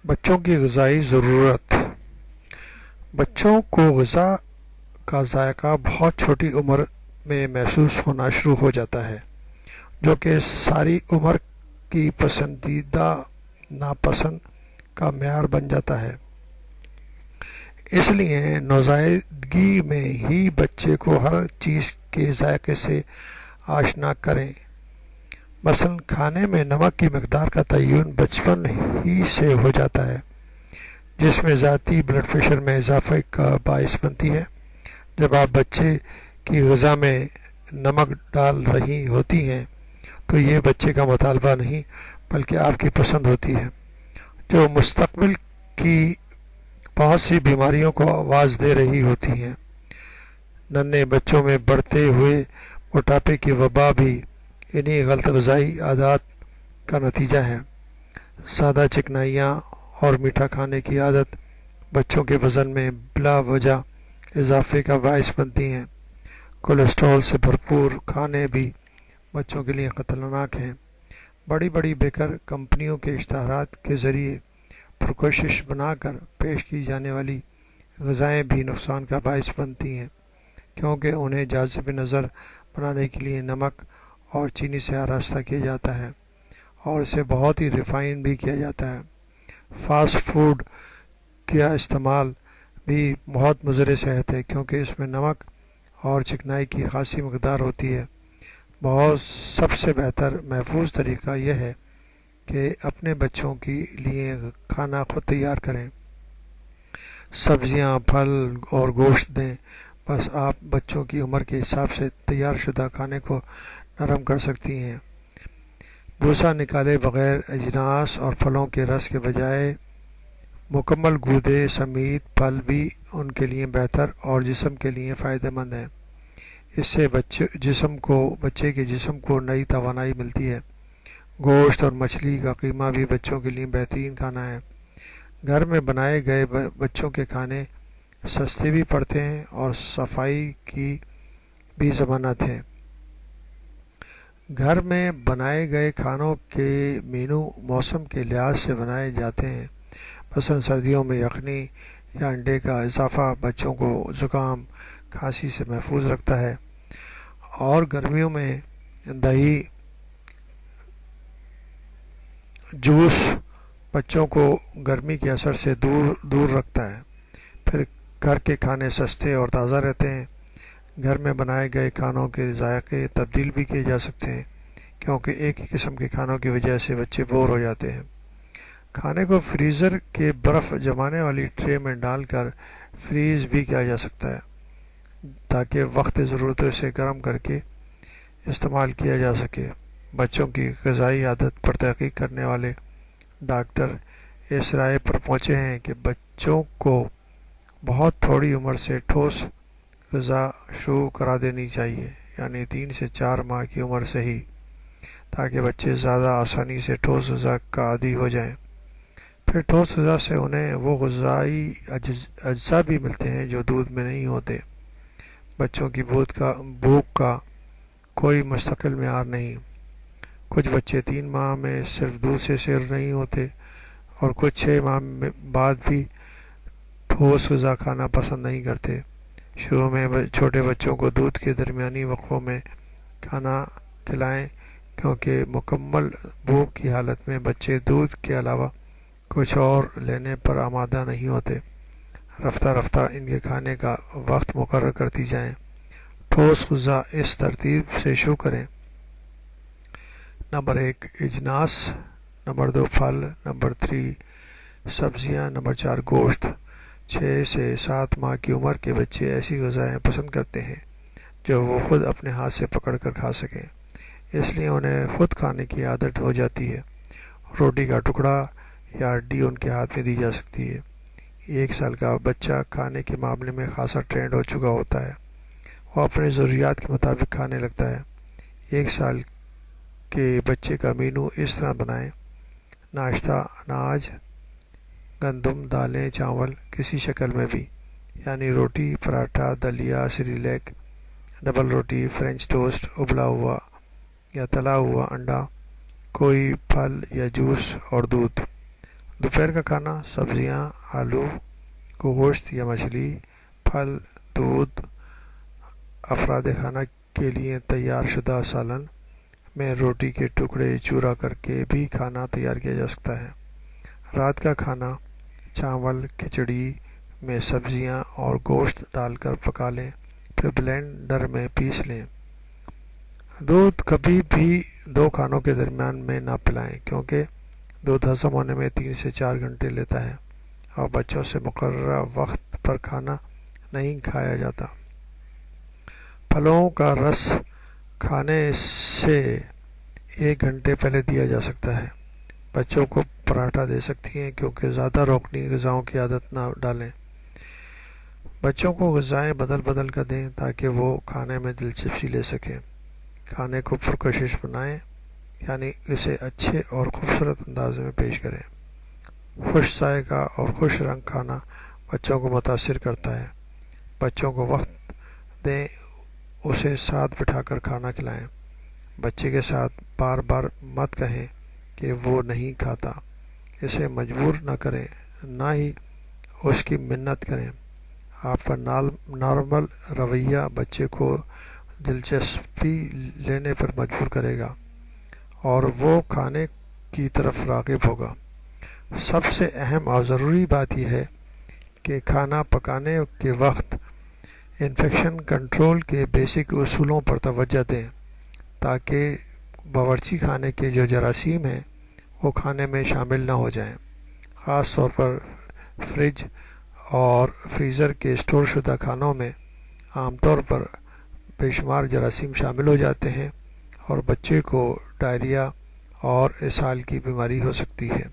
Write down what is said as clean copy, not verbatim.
بچوں کی غذائی ضرورت۔ بچوں کو غذا کا ذائقہ بہت چھوٹی عمر میں محسوس ہونا شروع ہو جاتا ہے، جو کہ ساری عمر کی پسندیدہ ناپسند کا معیار بن جاتا ہے۔ اس لیے نوزائیدگی میں ہی بچے کو ہر چیز کے ذائقے سے آشنا کریں۔ مثلاً کھانے میں نمک کی مقدار کا تعین بچپن ہی سے ہو جاتا ہے، جس میں ذاتی بلڈ پریشر میں اضافے کا باعث بنتی ہے۔ جب آپ بچے کی غذا میں نمک ڈال رہی ہوتی ہیں تو یہ بچے کا مطالبہ نہیں بلکہ آپ کی پسند ہوتی ہے، جو مستقبل کی بہت سی بیماریوں کو آواز دے رہی ہوتی ہیں۔ ننھے بچوں میں بڑھتے ہوئے موٹاپے کی وبا بھی انہی غلط غذائی عادات کا نتیجہ ہے۔ زیادہ چکنائیاں اور میٹھا کھانے کی عادت بچوں کے وزن میں بلا وجہ اضافے کا باعث بنتی ہیں۔ کولیسٹرول سے بھرپور کھانے بھی بچوں کے لیے خطرناک ہیں۔ بڑی بڑی بیکر کمپنیوں کے اشتہارات کے ذریعے پرکشش بنا کر پیش کی جانے والی غذائیں بھی نقصان کا باعث بنتی ہیں، کیونکہ انہیں جاذب نظر بنانے کے لیے نمک اور چینی سے آراستہ کیا جاتا ہے اور اسے بہت ہی ریفائن بھی کیا جاتا ہے۔ فاسٹ فوڈ کا استعمال بھی بہت مضر صحت ہے، کیونکہ اس میں نمک اور چکنائی کی خاصی مقدار ہوتی ہے۔ سب سے بہتر محفوظ طریقہ یہ ہے کہ اپنے بچوں کے لیے کھانا خود تیار کریں۔ سبزیاں، پھل اور گوشت دیں، بس آپ بچوں کی عمر کے حساب سے تیار شدہ کھانے کو نرم کر سکتی ہیں۔ بھوسا نکالے بغیر اجناس اور پھلوں کے رس کے بجائے مکمل گودے سمیت پھل بھی ان کے لیے بہتر اور جسم کے لیے فائدہ مند ہیں۔ اس سے بچے کے جسم کو نئی توانائی ملتی ہے۔ گوشت اور مچھلی کا قیمہ بھی بچوں کے لیے بہترین کھانا ہے۔ گھر میں بنائے گئے بچوں کے کھانے سستے بھی پڑتے ہیں اور صفائی کی بھی ضمانت ہے۔ گھر میں بنائے گئے کھانوں کے مینو موسم کے لحاظ سے بنائے جاتے ہیں۔ مثلاً سردیوں میں یخنی یا انڈے کا اضافہ بچوں کو زکام، کھانسی سے محفوظ رکھتا ہے، اور گرمیوں میں دہی، جوس بچوں کو گرمی کے اثر سے دور رکھتا ہے۔ پھر گھر کے کھانے سستے اور تازہ رہتے ہیں۔ گھر میں بنائے گئے کھانوں کے ذائقے تبدیل بھی کیے جا سکتے ہیں، کیونکہ ایک ہی قسم کے کھانوں کی وجہ سے بچے بور ہو جاتے ہیں۔ کھانے کو فریزر کے برف جمانے والی ٹرے میں ڈال کر فریز بھی کیا جا سکتا ہے، تاکہ وقت ضرورت اسے گرم کر کے استعمال کیا جا سکے۔ بچوں کی غذائی عادت پر تحقیق کرنے والے ڈاکٹر اس رائے پر پہنچے ہیں کہ بچوں کو بہت تھوڑی عمر سے ٹھوس غذا شروع کرا دینی چاہیے، یعنی 3 سے 4 ماہ کی عمر سے ہی، تاکہ بچے زیادہ آسانی سے ٹھوس غذا کا عادی ہو جائیں۔ پھر ٹھوس غذا سے انہیں وہ غذائی اجزاء بھی ملتے ہیں جو دودھ میں نہیں ہوتے۔ بچوں کی بھوک کا کوئی مستقل معیار نہیں۔ کچھ بچے 3 ماہ میں صرف دودھ سے سیر نہیں ہوتے اور کچھ 6 ماہ بعد بھی ٹھوس غذا کھانا پسند نہیں کرتے۔ شروع میں چھوٹے بچوں کو دودھ کے درمیانی وقفوں میں کھانا کھلائیں، کیونکہ مکمل بھوک کی حالت میں بچے دودھ کے علاوہ کچھ اور لینے پر آمادہ نہیں ہوتے۔ رفتہ رفتہ ان کے کھانے کا وقت مقرر کرتی جائیں۔ ٹھوس غذا اس ترتیب سے شروع کریں: نمبر 1 اجناس، نمبر 2 پھل، نمبر 3 سبزیاں، نمبر 4 گوشت۔ 6 سے 7 ماہ کی عمر کے بچے ایسی غذائیں پسند کرتے ہیں جو وہ خود اپنے ہاتھ سے پکڑ کر کھا سکیں، اس لیے انہیں خود کھانے کی عادت ہو جاتی ہے۔ روٹی کا ٹکڑا یا ہڈی ان کے ہاتھ میں دی جا سکتی ہے۔ 1 سال کا بچہ کھانے کے معاملے میں خاصا ٹرینڈ ہو چکا ہوتا ہے، وہ اپنے ضروریات کے مطابق کھانے لگتا ہے۔ 1 سال کے بچے کا مینو اس طرح بنائیں: ناشتہ اناج، گندم، دالیں، چاول کسی شکل میں بھی، یعنی روٹی، پراٹھا، دلیا، سیریلیک، ڈبل روٹی، فرینچ ٹوسٹ، ابلا ہوا یا تلا ہوا انڈا، کوئی پھل یا جوس اور دودھ۔ دوپہر کا کھانا سبزیاں، آلو، گوشت یا مچھلی، پھل، دودھ، افراد خانہ کے لیے تیار شدہ سالن میں روٹی کے ٹکڑے چورا کر کے بھی کھانا تیار کیا جا سکتا ہے۔ رات کا کھانا چاول، کھچڑی میں سبزیاں اور گوشت ڈال کر پکا لیں، پھر بلینڈر میں پیس لیں۔ دودھ کبھی بھی دو کھانوں کے درمیان میں نہ پلائیں کیونکہ دودھ ہضم ہونے میں 3 سے 4 گھنٹے لیتا ہے اور بچوں سے مقررہ وقت پر کھانا نہیں کھایا جاتا۔ پھلوں کا رس کھانے سے 1 گھنٹے پہلے دیا جا سکتا ہے۔ بچوں کو پراٹھا دے سکتی ہیں کیونکہ زیادہ روغنی غذاؤں کی عادت نہ ڈالیں۔ بچوں کو غذائیں بدل بدل کر دیں تاکہ وہ کھانے میں دلچسپی لے سکیں۔ کھانے کو پرکشش بنائیں، یعنی اسے اچھے اور خوبصورت انداز میں پیش کریں۔ خوش ذائقہ اور خوش رنگ کھانا بچوں کو متاثر کرتا ہے۔ بچوں کو وقت دیں، اسے ساتھ بٹھا کر کھانا کھلائیں۔ بچے کے ساتھ بار بار مت کہیں کہ وہ نہیں کھاتا۔ اسے مجبور نہ کریں، نہ ہی اس کی منت کریں۔ آپ کا نارمل رویہ بچے کو دلچسپی لینے پر مجبور کرے گا اور وہ کھانے کی طرف راغب ہوگا۔ سب سے اہم اور ضروری بات یہ ہے کہ کھانا پکانے کے وقت انفیکشن کنٹرول کے بیسک اصولوں پر توجہ دیں تاکہ باورچی خانے کے جو جراثیم ہیں وہ کھانے میں شامل نہ ہو جائیں۔ خاص طور پر فریج اور فریزر کے اسٹور شدہ کھانوں میں عام طور پر بے شمار جراثیم شامل ہو جاتے ہیں اور بچے کو ڈائریا اور اسہال کی بیماری ہو سکتی ہے۔